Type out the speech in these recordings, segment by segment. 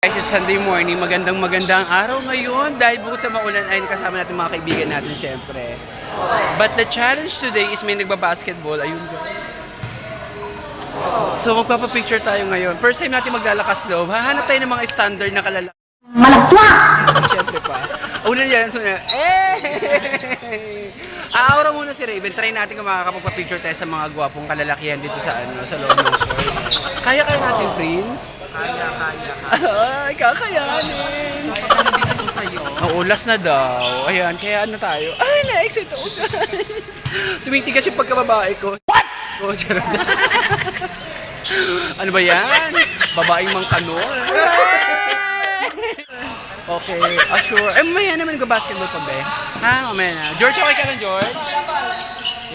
Guys, it's Sunday morning. Magandang araw ngayon dahil bukod sa maulan ay kasama natin mga kaibigan natin syempre. But the challenge today is may nagbabasketball. Ayun guys. So magpapapicture tayo ngayon. First time natin maglalakas loob. Hahanap tayo ng mga standard na kalalaki. Malaswa! Siyempre pa. Una yan, so na, Aawara muna si Raven. Try natin kung makakapagpa-picture tayo sa mga gwapong kalalakihan dito sa sa loob ng court. Kaya natin, Prince? Ay, kakayanin. Oo, last na daw. Ayan, kaya tayo. Ay, na-excite ako, guys. Tumitigas yung pagkababae ko. What? Oh, charot. Ano ba yan? Babaeng mangkanol. Okay, sure. Maya naman nag-basketball pa ba? Ha? Mamaya na. George, okay ka lang, George?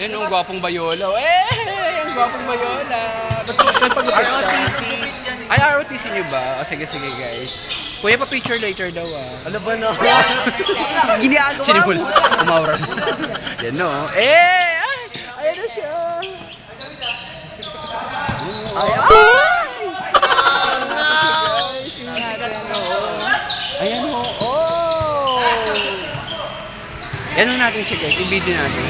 Yan yung gwapong bayola. Yung gwapong bayola. Ba't nagpag-upit ka? ROTC. Ay, ROTC nyo ba? Sige, guys. Kuya, pa-picture later daw, Ano ba na? Ginagawa mo? Sinimula. Umawra na. Yan, no? Ay! Ayan na siya. Ayan ho, Yan ho natin siya guys, i-video natin.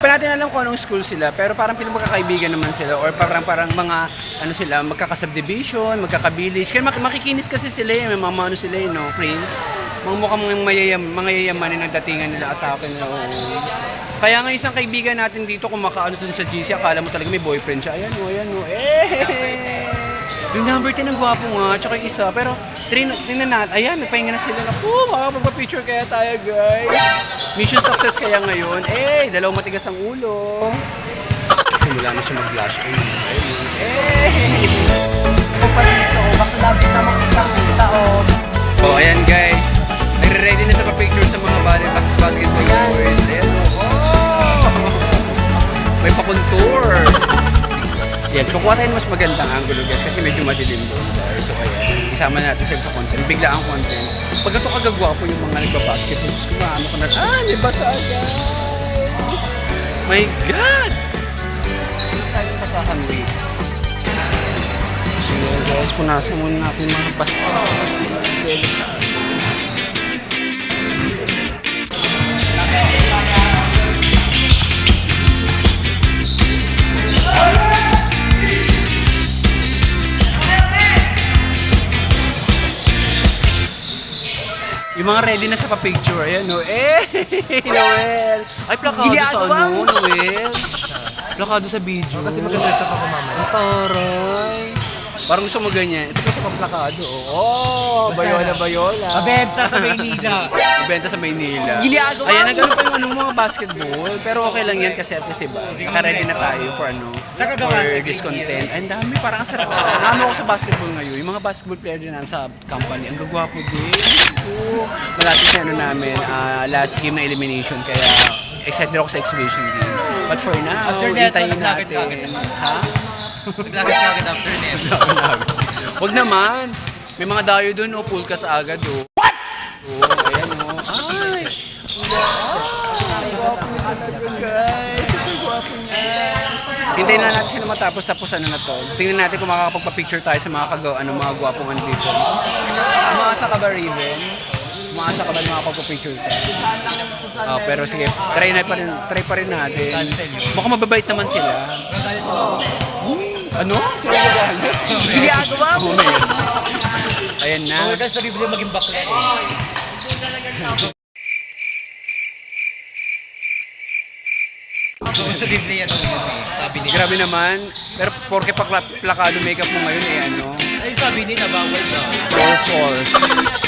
Pa natin alam kung anong school sila, pero parang pinagkakaibigan naman sila or parang mga sila, magkaka-subdivision, magkaka-village. Kaya makikinis kasi sila may mga sila no, Prince. Mga mukhang mga yayamanin ang datingan nila, atake nila. Kaya nga isang kaibigan natin dito kumakaano dun sa GC, akala mo talaga may boyfriend siya. Ayan o. Yung number 10 ang gwapo nga, tsaka yung isa. Pero tingnan natin, ayan, nagpahinga na sila na, makapagpa-picture kaya tayo guys. Mission success kaya ngayon. Dalawang matigas ang ulo. Simula na siya mag-blush. Pagpalito, baklabit na makita o. Ayan guys. Ready na sa pa-picture sa mga basketball players. Ayan may pa-contour. Yan, kukuha tayo mas magandang angulo guys kasi medyo madilim doon. So ayan, isama natin sila sa content. Bigla ang content. Pag ito kagagwapo yung mga nagbabasketball, kumano ko na, may basa guys! My God! Hindi tayo nakakanwait. So guys, punasan muna natin mga basa kasi delicate. Yung mga ready na sa pa-picture, ayan no. Noel! Ay, plakado sa Noel? Plakado sa video. Kasi maganda sa pagmamahal. Taray! Parang gusto mo ganyan. Ito kasi pa-plakado. Bayola. Mabenta sa Maynila. Mabenta sa Maynila. Ginagawa Ayan, nagano pa yung mga basketball. Pero okay lang yan kasi at least iba. Naka-ready na tayo for this content. Ay, ang dami. Parang ang sarap. Ano ako sa basketball ngayon. Yung mga basketball player din namin sa company. Ang gagwapo din. Malapit na namin. Last game na elimination. Kaya excited ako sa exhibition game. But for now, hintayin natin. Ha? Naglakit-lakit after name. Huwag naman. May mga dayo doon, pool ka sa agad, What? Ayan, Ay! Gwapo niya talaga, guys. Super gwapo niya. Hintayin lang natin sila matapos na to. Tingnan natin kung makakapagpa-picture tayo sa mga gwapong dito. Umaasa ka ba, Raven? Umaasa ka ba na makakapagpa-picture tayo? Pero sige, try pa rin natin. Baka mababait naman sila. Ano? Sila magalit? Ginagawa mo? Ayan na. Huwag ka sa Biblia maging bakla. Sa Biblia sabi niya. Grabe naman. Pero porke plakado makeup mo ngayon Ay, sabi niya, bawal daw. Or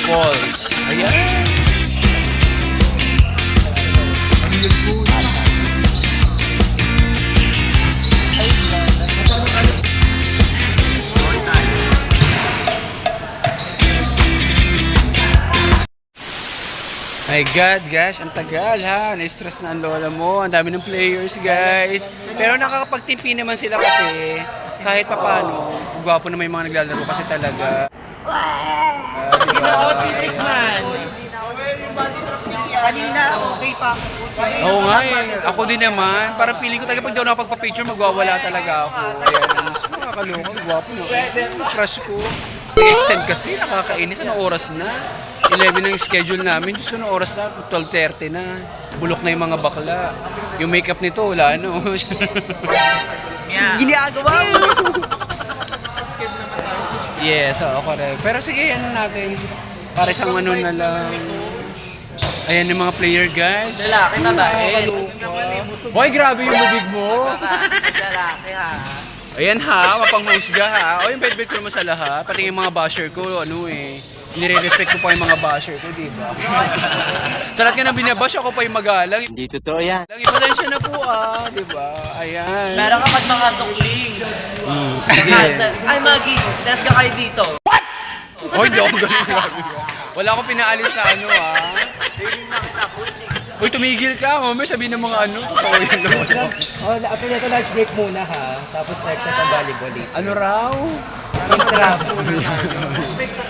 false. Ayan. Ano yun po? My God, guys, ang tagal ha. Na-stress na ang lola mo. Ang dami ng players, guys. Pero nakakapagtimpi naman sila kasi kahit papano, gwapo na may mga naglalaro kasi talaga. Hindi na ako titikman. Kanina, okay pa. Oo nga eh. Ako din naman. Parang feeling ko talaga pag daw nakapagpa-picture, magwawala talaga ako. Ayan, nakakaloka. Gwapo na. Crush ko. Nag-extend kasi. Nakakainis. Anong oras na? 11 na yung schedule namin. Diyos ko, anong oras na? 12:30 na. Bulok na yung mga bakla. Yung makeup nito, wala ano. Ginagawa mo. Yes, oo, correct. Pero sige, ano natin. Para isang ano na lang. Ayan yung mga player, guys. Lalaki, babae. Boy, grabe yung bibig mo. Lalaki ha. Ayan ha, mapanghusga ha. O yung bet-bet ko naman sa lahat. Pati yung mga basher ko, ano eh. Nire-respect ko pa yung mga basher ko, di ba? Sa lahat ka na binabash, ako pa yung magalang. Hindi totoo yan. Lagi pasensya na po di ba? Ayan. Meron ka pag mga tukling. Sige. Ay, Maggie, let's go kayo dito. Hoy, di ako ganun. Wala akong pinaalis na ano Uy, tumigil ka. Mamaya sabihin ng mga ano. Totoo yun. Oh, after nito, lunch break muna ha. Tapos next na ang volleyball. Ano raw? Intrams.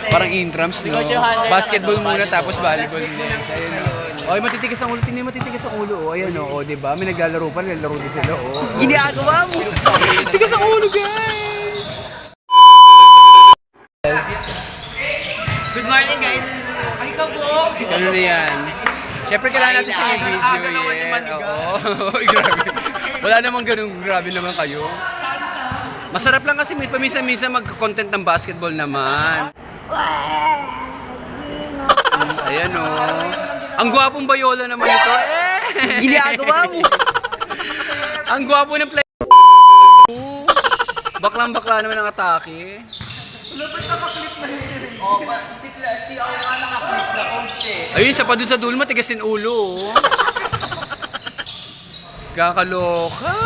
Parang intrams, no? Basketball muna tapos volleyball next. Ayun, o. Oy, matitigas ang ulo. Tingnan matitigas ang ulo. O, ayan, o. O, diba? May naglalaro pa. Naglalaro din sila, o. Ginagawa mo. Tigas ang ulo, guys! Good morning, guys. Ay, kabog. Ano na yan? Siyempre, kailangan natin siya i-video, Oo. Oy, grabe. Wala namang ganun. Grabe naman kayo. Masarap lang kasi may paminsan-minsan mag-content ng basketball naman. Ayan o. Ang gwapong bayola naman ito. Ginagawa mo. Ang gwapo ng play. Baklang-bakla naman ang atake. Si Awa nga nakaklip na coach eh. Ayun, isa pa dun sa dulo, matigas din ulo. Kakaloka.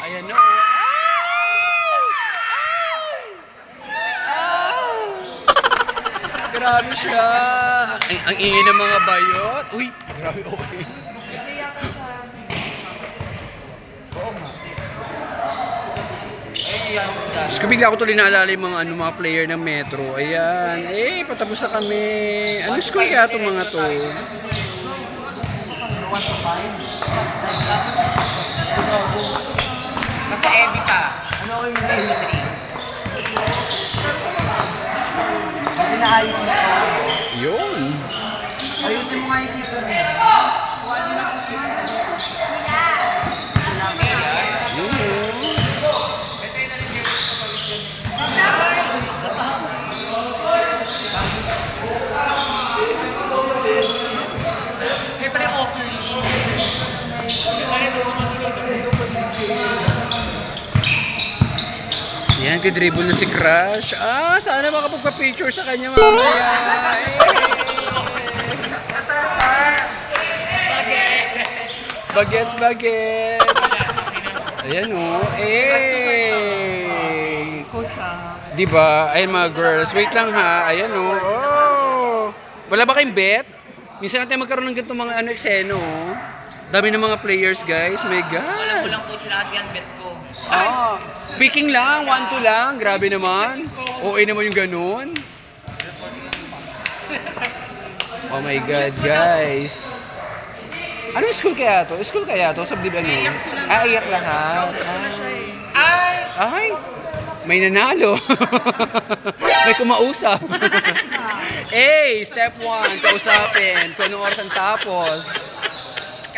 Ayan o. Grabe siya. Ang ingay ng mga bayot. Uy, grabe okay. Diyos ko, bigla ko tuloy naalala yung mga player ng Metro. Ayan. Patapos na kami. Anong school kaya itong mga to? Nasa Ebi ka. Ano ko yung elementary? Pati naayos mo ka. Yun. Ayusin mo nga yung season mo. Siyempre offering. Yan, kidribble na si Crush. Sana makapagpa-picture sa kanya mamaya. Bagets, bagets. Ayan o. Diba? Ayan mga girls. Wait lang ha. Ayan o. Wala ba kayong bet? Minsan natin magkaroon ng ganitong mga ekseno. Dami ng mga players, guys. My God. Walang coach lahat yan, bet ko. Speaking lang, 1-2 lang. Grabe naman. OA naman yung ganun. Oh my God, guys. Anong school kaya to? School kaya to? Subdib ano? Iyak lahat. Ay! May nanalo. May kumausap. Step 1, kausapin. Kung anong oras ang tapos.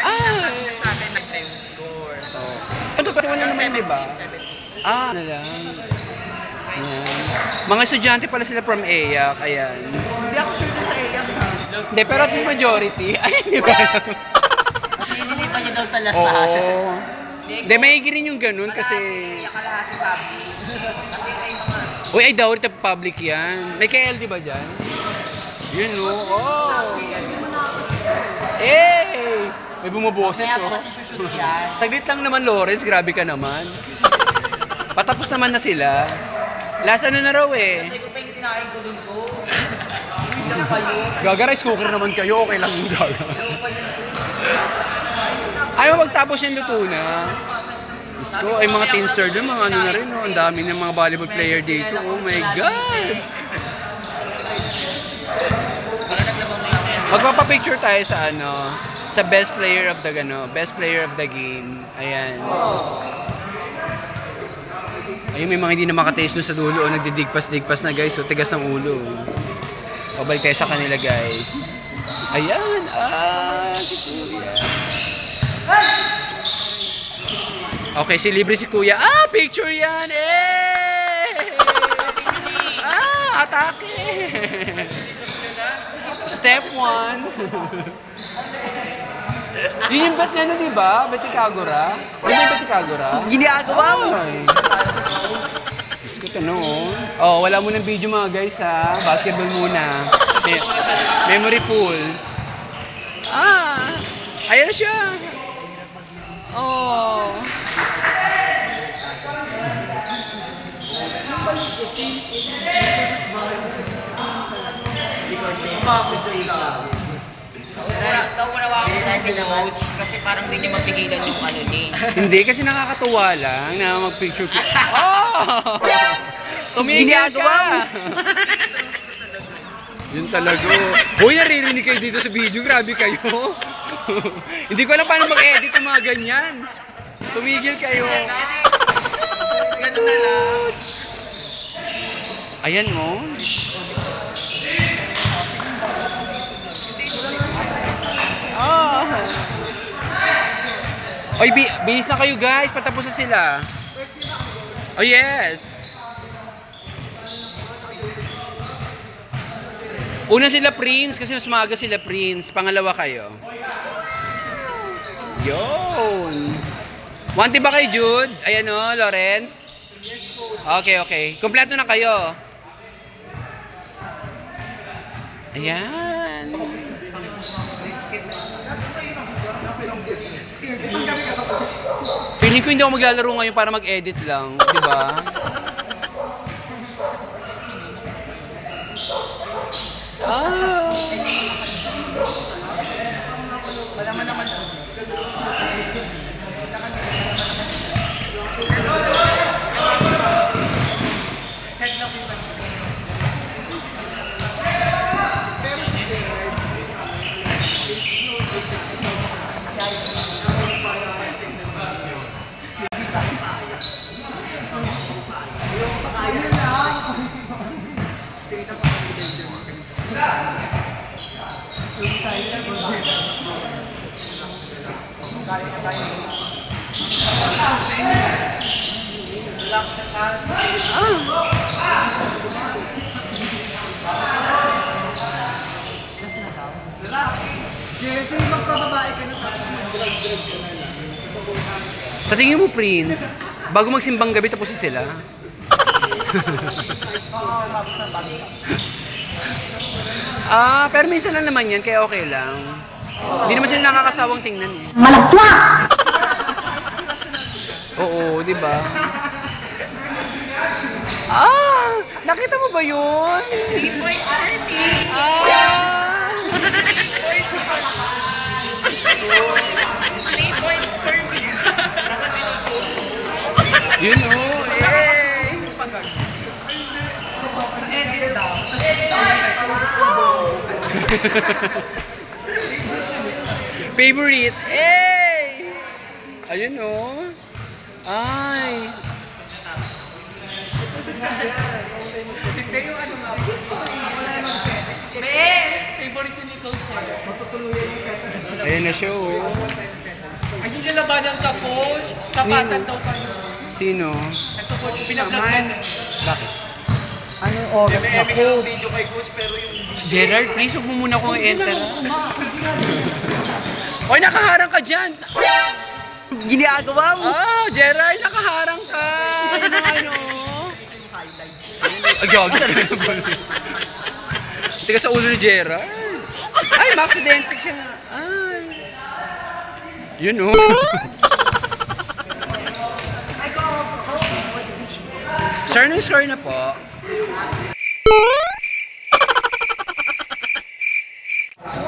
Sa akin nag-time score. Ito, katiwan na naman, di ba? Ano lang. Ayan. Mga estudyante pala sila from EYAC. Ayan. Hindi ako sure sa EYAC ha. Hindi, pero at least majority. Ay, di ba? Sinilipan niya daw sa lasahan. Oo. Hindi, maigi rin yung ganun kasi... Kalahati public. Uy, ay daw, ito public yan. May KLD ba dyan? Yun, no? May bumuboses, Saglit lang naman, Lawrence. Grabe ka naman. Patapos naman na sila. Last ano na raw eh. Hindi ko pa yung sinain ko dun ko. Gaga, rice cooker naman kayo. Okay lang yung gaga. Ayaw magtapos yung luto na. Diyos Diyos ko, ay mga teen star doon, mga ano na rin, oh. Ang dami ng mga volleyball player dito. Oh my God! Magpapapicture tayo sa ano, sa best player of the best player of the game. Ayan. Ayun, may mga hindi na makataste doon sa dulo. Oh, nagdidigpas-digpas na guys. So, tigas ng ulo. Pabalik tayo sa kanila guys. Ayan. Si Kuya. Okay, si libre si Kuya. Picture yan! Atake! Step 1. Yun yung bet na ano, diba? Betikagora? Yun yung Betikagora? Ginagawa mo! Diyos ko, tanong. Oh, wala munang video mga guys ha. Basketball muna. Memory pool. Ayan siya. Oh. Sila coach, kasi parang hindi niya mapigilan yung ano ni. Hindi, kasi nakakatuwa lang na mag-picture. Oh! Tumigil ka! Yun talaga. Hoy, naririnig kayo dito sa video. Grabe kayo. Hindi ko alam paano mag-edit ng mga ganyan. Tumigil kayo. Ganun na lang. Ayan mo. Oy, bihis na kayo guys. Patapos na sila. Oh yes. Una sila Prince kasi mas maaga sila Prince. Pangalawa kayo. Yun. Wanti ba kay Jude? Ayan o, Lawrence. Okay. Kompleto na kayo. Ayan. Feeling ko hindi ako maglalaro ngayon para mag-edit lang, di ba? Sa tingin mo, Prince, bago magsimbang gabi tapos sila? Pero minsan lang naman yan, kaya okay lang. Hindi naman sila nakakasawang tingnan eh. Malaswa! Oo, di ba? Nakita mo ba yun? 3 points for me. 3 points for me. Yun oh, eh. Edit daw. Favorite, eh. Ayun oh. Ay. Hindi yung ano nga. Favorite ni Coach. Ayun na siya oh. Ay, yung lalabanan ka, Coach. Tapatan daw kayo. Sino? Ito, Coach, pinag-vlog mo. Bakit? Anong oras na po? Video kay Coach, pero yung Gerard, please huwag mo muna akong i-enter. Oy, nakaharang ka dyan! Ginagawa mo! Gerard, nakaharang ka! Yung mga ano? Ay, gagi talaga. Tika sa ulo ni Gerard. Ay, ma-accidental siya. Ay. Yun oh. Sir, nung score na po.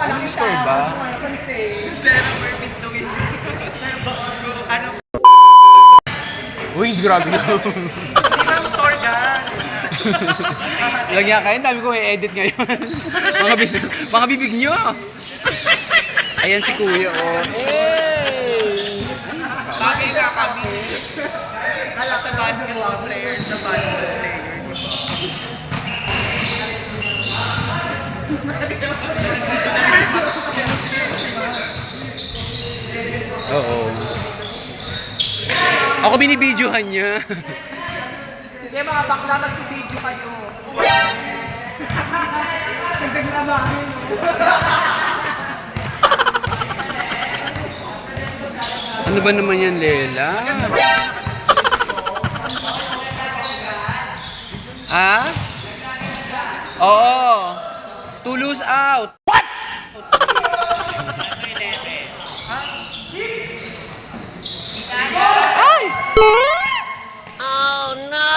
Anong score ba? pero we're miss the win. Ano? Grabe yun. Hindi lang tour guide. Lagyan kayo, dami ko i-edit ngayon. Mga bibig nyo. Ayan si Kuya, oh. Hey! Bagay nga kami. Hala sa basketball player, sa volleyball player. Oo. Ako binibidyohan niya. Sige mga bakla, magsibidyo kayo. Ano ba naman yan, Lela? Ah? Oo. To lose out. What? Ay! Oh no!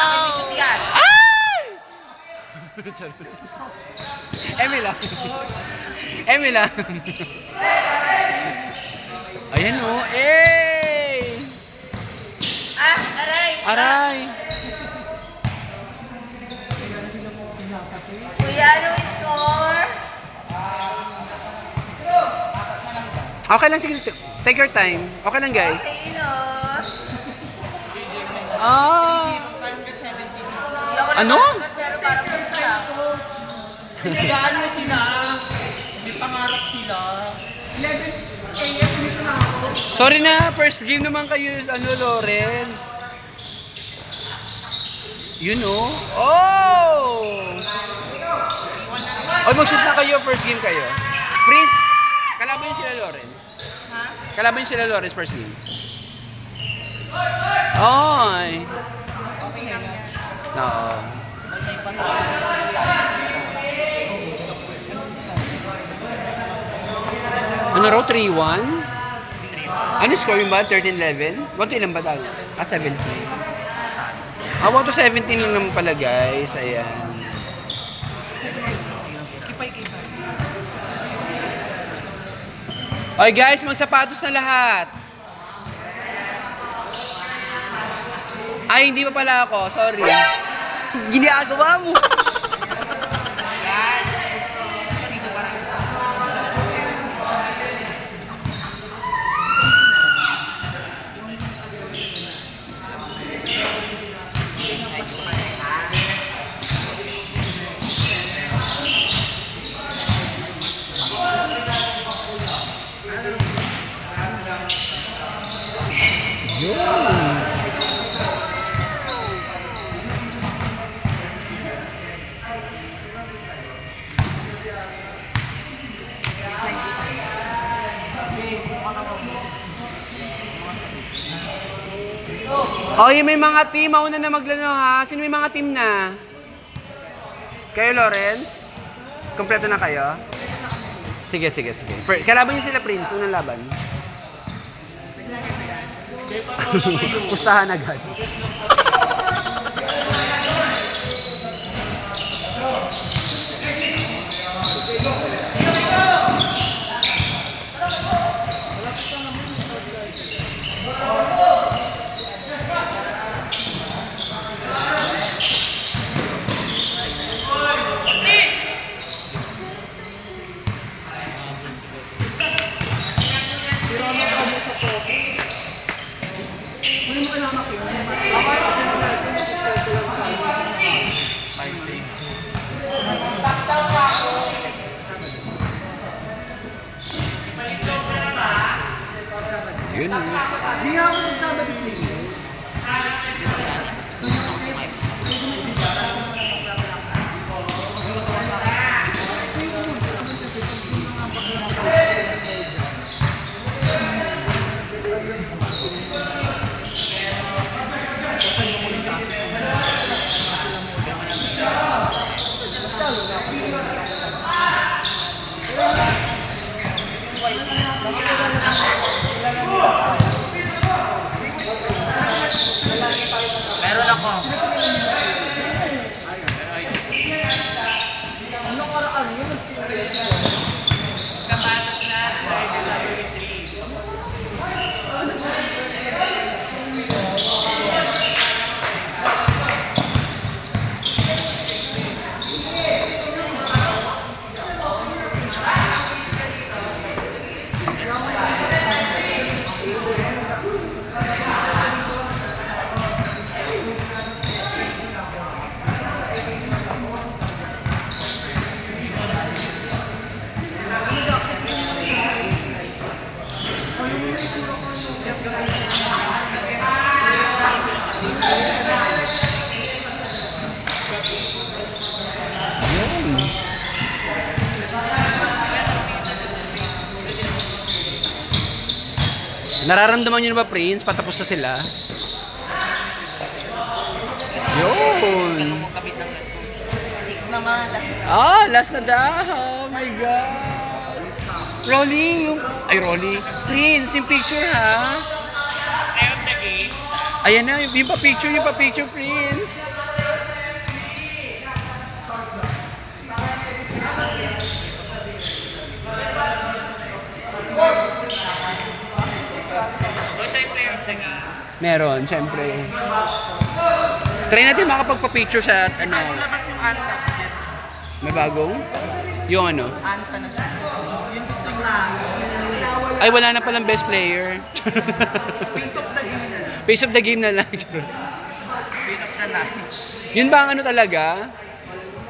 Ay! Emi lang. Emi lang. Ayan o. Eh! Ah, aray! Aray! Kuya, anong score? Okay lang, sige. Take your time. Okay lang, guys. Sino? Ah! Ano? Pero parang punta. Sinigaan mo sila. May pangarap sila. Sorry na, first game naman kayo, Lawrence. You know? Oh! O, mag-shoot na kayo, first game kayo. Prince, kalaban yun sila Lawrence. Ha? Kalaban yun sila Lawrence, first game. Ay! Oo. Ano raw? 3-1? Ano score yung ba? 13-11? 1 to ilan ba tayo? 17. 1 to 17 lang naman pala, guys. Ayan. Okay, guys, magsapatos na lahat. Ay, hindi pa pala ako. Sorry. Ginagawa mo. Okay, may mga team. Mauna na maglano ha. Sino may mga team na? Kayo, Lawrence? Kompleto na kayo? Sige, sige, sige. Kalaban niyo sila, Prince. Unang laban. Pustahan agad. Yun. Hindi nga ako nagsama dito. Meron ako. Nararamdaman nyo na ba, Prince? Patapos na sila? Yun. Kabit ng ganito. 6 naman. Last na daw. Oh my God. Rolly, Rolly. Prince, yung picture ha. Ayan na, yung pa-picture, Prince. Meron, syempre. Try natin makapagpa-picture sa ano. Labas yung anta. May bagong? Yung ano? Anta na siya. Yun gusto niya. Ay, wala na palang best player. Piece of the game na. Face of the game na lang. Piece of the night. Yun ba ang ano talaga?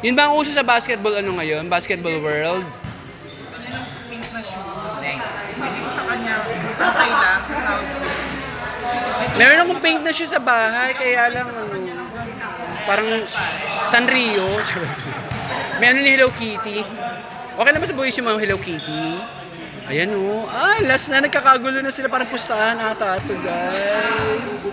Yun ba ang uso sa basketball ano ngayon? Basketball world? Gusto niya ng pink na shoes. Hindi ko sa kanya. Tatay lang sa Saudi. Meron akong pink na shoe sa bahay, kaya lang ano, parang Sanrio. May ano ni Hello Kitty. Okay naman sa boys yung mga Hello Kitty. Ayan o. Last na nagkakagulo na sila, parang pustahan ata ito guys.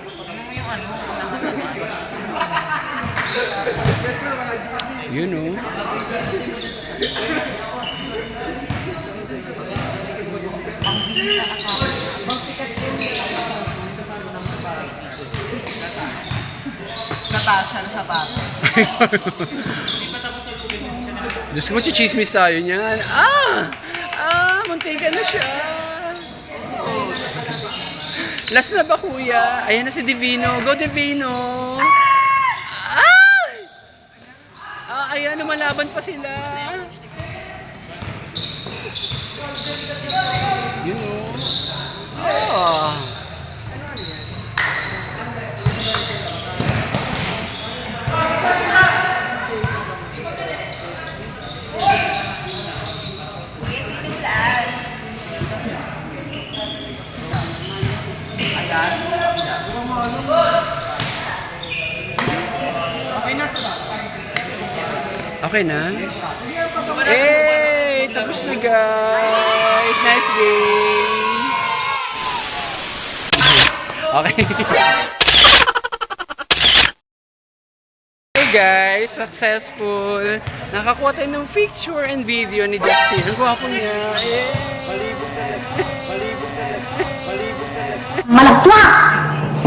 Yun o. Natasha na sapatos. Diyos ko, chichismis tayo niyan. Muntikan na siya. Last na ba, kuya? Ayan na si Divino. Go, Divino! Ayan, lumalaban pa sila. Yun o. Okay na? Hey! Tapos na guys! Nice game! Okay. Hey guys! Successful! Nakakuha tayo ng picture and video ni Justin. Ang gwapo niya. Eh! Malaswa!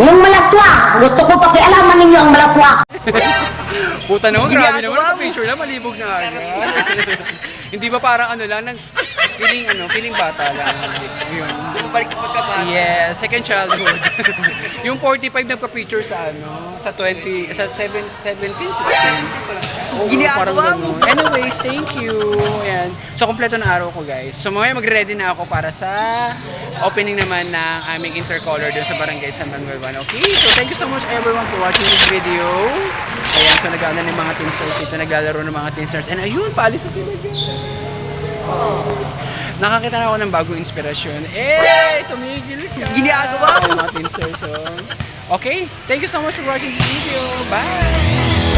Yung malaswa! Gusto ko pakialaman ninyo ang malaswa! Puta naman, grabe naman ang picture na, malibog na agad. Hindi ba parang ano lang, feeling bata lang. Yun. Bumabalik sa pagkabata. Yeah, second childhood. Yung 45 nagpa-picture sa sa 17, 16. Oo, parang gano'n. Anyways, thank you. Ayan. So, kompleto na araw ko, guys. So, mamaya magre-ready na ako para sa opening naman ng aming intercolor doon sa Barangay San Manuel 1. Okay? So, thank you so much everyone for watching this video. Ayan, so nag-ano ng mga teensers dito, naglalaro ng mga teensers. And ayun, paalis na sila, guys. Nakakita na ako ng bagong inspirasyon. Tumigil ka! Ginagawa ko! Mga teensers, so. Okay, thank you so much for watching this video. Bye!